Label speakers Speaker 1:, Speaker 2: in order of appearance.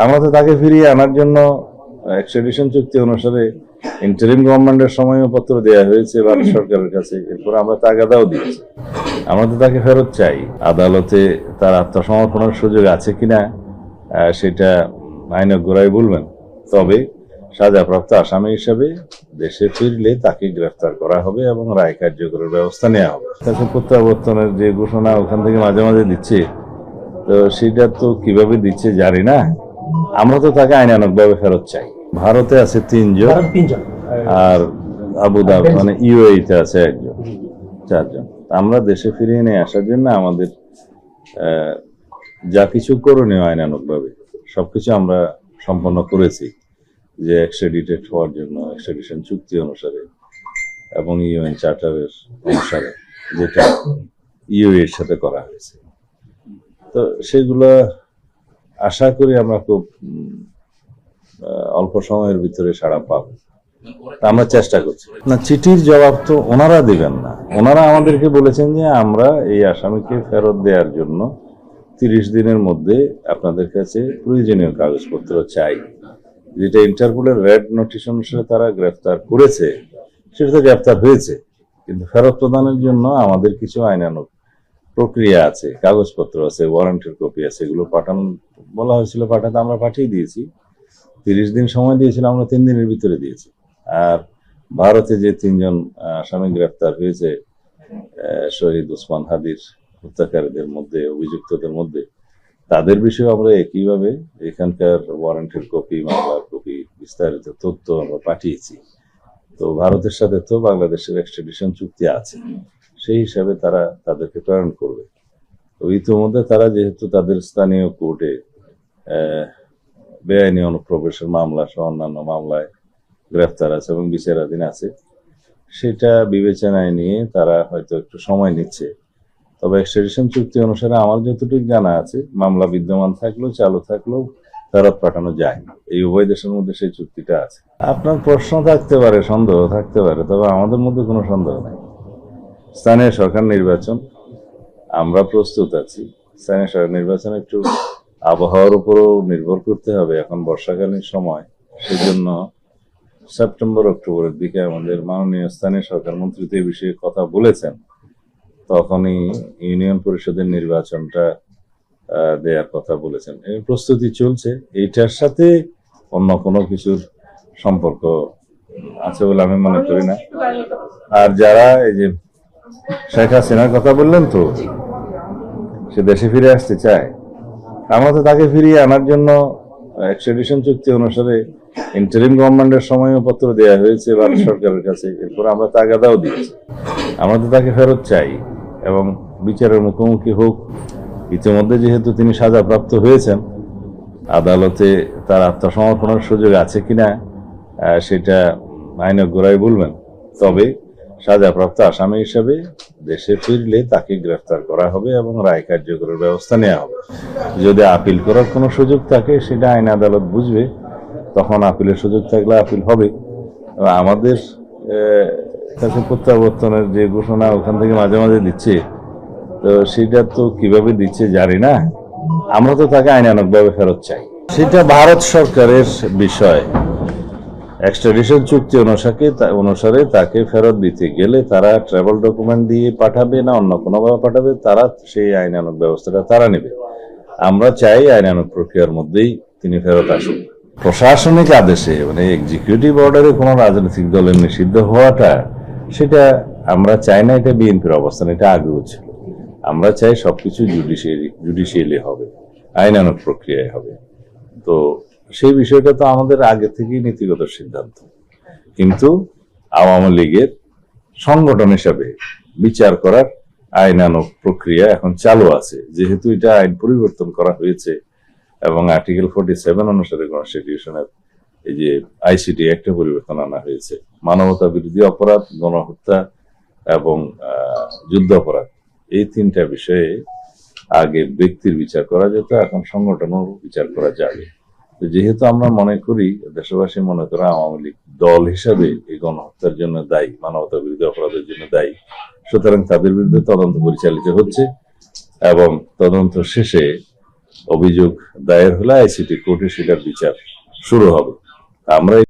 Speaker 1: আমরা তো তাকে ফিরিয়ে আনার জন্য এক্সট্রাডিশন চুক্তি অনুসারে ইন্টারিম গভর্নমেন্টের সময়পত্র দেওয়া হয়েছে ভারত সরকারের কাছে। এরপর আমরা তাগাদাও দিয়েছি, আমরা তো তাকে ফেরত চাই। আদালতে তার আত্মসমর্পণের সুযোগ আছে কিনা সেটা আইনজ্ঞরাই বলবেন। তবে সাজাপ্রাপ্ত আসামি হিসেবে দেশে ফিরলে তাকে গ্রেফতার করা হবে এবং রায় কার্যকরের ব্যবস্থা নেওয়া হবে। তাকে প্রত্যাবর্তনের যে ঘোষণা ওখান থেকে মাঝে মাঝে দিচ্ছে, তো সেটা তো কিভাবে দিচ্ছে জানি না। আমরা তো তাকে আইনানুগভাবে ফেরত চাই। ভারতে আছে 3 জন, আর আবুধাবি মানে ইউএইতে আছে 1 জন, 4 জন। আমরা দেশে ফিরিয়ে নিয়ে আসার জন্য আমাদের যা কিছু করণীয় আইনানুগভাবে সবকিছু আমরা সম্পন্ন করেছি, যে এক্সট্রাডিটেড হওয়ার জন্য এক্সট্রাডিশন চুক্তি অনুসারে এবং ইউএন চার্টারের অনুসারে যেটা ইউএর সাথে করা হয়েছে। তো সেগুলো আশা করি আমরা খুব অল্প সময়ের ভিতরে সাড়া পাবো। আমরা চেষ্টা করছি। না, চিঠির জবাব তো ওনারা দিবেন না। ওনারা আমাদেরকে বলেছেন যে আমরা এই আসামিকে ফেরত দেওয়ার জন্য 30 দিনের মধ্যে আপনাদের কাছে প্রয়োজনীয় কাগজপত্র চাই। যেটা ইন্টারপোলের রেড নোটিশ অনুসারে তারা গ্রেফতার করেছে, সেটা তো গ্রেফতার হয়েছে, কিন্তু ফেরত প্রদানের জন্য আমাদের কিছু আইনানুগ প্রক্রিয়া আছে, কাগজপত্র আছে, ওয়ারেন্টের কপি আছে, এগুলো পাঠানো বলা হয়েছিল, পাঠাতে আমরা পাঠিয়ে দিয়েছি। 30 দিন সময় দিয়েছিল, আমরা 3 দিনের ভিতরে দিয়েছি। আর ভারতে যে 3 জন আসামি গ্রেফতার হয়েছে শহীদ ওসমান হাদির হত্যাকারীদের মধ্যে, অভিযুক্তদের মধ্যে, তাদের বিষয়ে আমরা একইভাবে এখানকার ওয়ারেন্টের কপি, মামলার কপি, বিস্তারিত তথ্য আমরা পাঠিয়েছি। তো ভারতের সাথে তো বাংলাদেশের এক্সট্রাডিশন চুক্তি আছে, সেই হিসাবে তারা তাদেরকে প্রেরণ করবে। তো ইতিমধ্যে তারা যেহেতু তাদের স্থানীয় কোর্টে বেআইনি অনুপ্রবেশের মামলা সহ অন্যান্য মামলায় গ্রেফতার আছে এবং বিচারাধীন আছে, সেটা বিবেচনায় নিয়ে তারা হয়তো একটু সময় নিচ্ছে। তবে এক্সট্রাডিশন চুক্তি অনুসারে আমার যতটুকু জানা আছে, মামলা বিদ্যমান থাকলেও চালু থাকলেও ফেরত পাঠানো যায়। এই উভয় দেশের মধ্যে সেই চুক্তিটা আছে। আপনার প্রশ্ন থাকতে পারে, সন্দেহ থাকতে পারে, তবে আমাদের মধ্যে কোনো সন্দেহ নাই। স্থানীয় সরকার নির্বাচন, আমরা প্রস্তুত আছি। স্থানীয় সরকার নির্বাচন একটু আবহাওয়ার উপরও নির্ভর করতে হবে, এখন বর্ষাকালীন সময়, সেই জন্য সেপ্টেম্বর অক্টোবরের দিকে আমাদের মাননীয় স্থানীয় সরকার মন্ত্রী তো এই বিষয়ে কথা বলেছেন। তখনই ইউনিয়ন পরিষদের নির্বাচনটা দেওয়ার কথা বলেছেন। এই প্রস্তুতি চলছে, এইটার সাথে অন্য কোনো কিছুর সম্পর্ক আছে বলে আমি মনে করি না। আর যারা এই যে শেখ হাসিনার কথা বললেন, তো সে দেশে ফিরে আসতে চায়, আমরা তো তাকে ফিরিয়ে আনার জন্য এক্সট্রাডিশন চুক্তি অনুসারে ইন্টারিম গভর্নমেন্টের সময়পত্র দেওয়া হয়েছে ভারত সরকারের কাছে। এরপর আমরা তাগাদাও দিয়েছি, আমরা তো তাকে ফেরত চাই এবং বিচারের মুখোমুখি হোক। ইতিমধ্যে যেহেতু তিনি সাজাপ্রাপ্ত হয়েছেন, আদালতে তার আত্মসমর্পণের সুযোগ আছে কিনা সেটা আইনজ্ঞরাই বলবেন। তবে সাজাপ্রাপ্ত আসামি হিসেবে দেশে ফিরলে তাকে গ্রেফতার করা হবে এবং রায় কার্যকরের ব্যবস্থা নেওয়া হবে। যদি আপিল করার কোনো সুযোগ থাকে, সেটা আইন আদালত বুঝবে, তখন আপিলের সুযোগ থাকলে আপিল হবে। আমাদের কাছে প্রত্যাবর্তনের যে ঘোষণা ওখান থেকে মাঝে মাঝে দিচ্ছে, তো সেটা তো কিভাবে দিচ্ছে জানি না। আমরা তো তাকে আইনানুগভাবে ফেরত চাই। সেটা ভারত সরকারের বিষয়। এক্সট্রাডিশন চুক্তি অনুসারে তাকে ফেরত দিতে গেলে তারা ট্রাভেল ডকুমেন্ট দিয়ে পাঠাবে না অন্য কোনোভাবে পাঠাবে, তারা সেই আইনানুগ ব্যবস্থাটা তারা নেবে। আমরা চাই আইনানুগ প্রক্রিয়ার মধ্যেই তিনি ফেরত আসুন। প্রশাসনিক আদেশে, মানে এক্সিকিউটিভ অর্ডারে কোনো রাজনৈতিক দলের নিষিদ্ধ হওয়াটা, সেটা আমরা চাই না। এটা বিএনপির অবস্থান, এটা আগেও ছিল। আমরা চাই সবকিছু জুডিশিয়ালি হবে, আইনানুগ প্রক্রিয়ায় হবে। তো সেই বিষয়টা তো আমাদের আগে থেকেই নীতিগত সিদ্ধান্ত, কিন্তু আওয়ামী লীগের সংগঠন হিসাবে বিচার করার আইনানুগ প্রক্রিয়া এখন চালু আছে। যেহেতু এটা আইন পরিবর্তন করা হয়েছে এবং আর্টিকেল 47 অনুসারে কনস্টিটিউশনের এই যে আইসিটি একটা পরিবর্তন আনা হয়েছে, মানবতা বিরোধী অপরাধ, গণহত্যা এবং যুদ্ধ অপরাধ, এই 3টা বিষয়ে আগে ব্যক্তির বিচার করা যেত, এখন সংগঠনের বিচার করা যাবে। যেহেতু আমরা মনে করি, দেশবাসী মনে করে আওয়ামী লীগ দল হিসাবে এই গণহত্যার জন্য দায়ী, মানবতা বিরোধী অপরাধের জন্য দায়ী, সুতরাং তাদের বিরুদ্ধে তদন্ত পরিচালিত হচ্ছে এবং তদন্ত শেষে অভিযোগ দায়ের হলে আইসিটি কোর্টে সেটার বিচার শুরু হবে। আমরা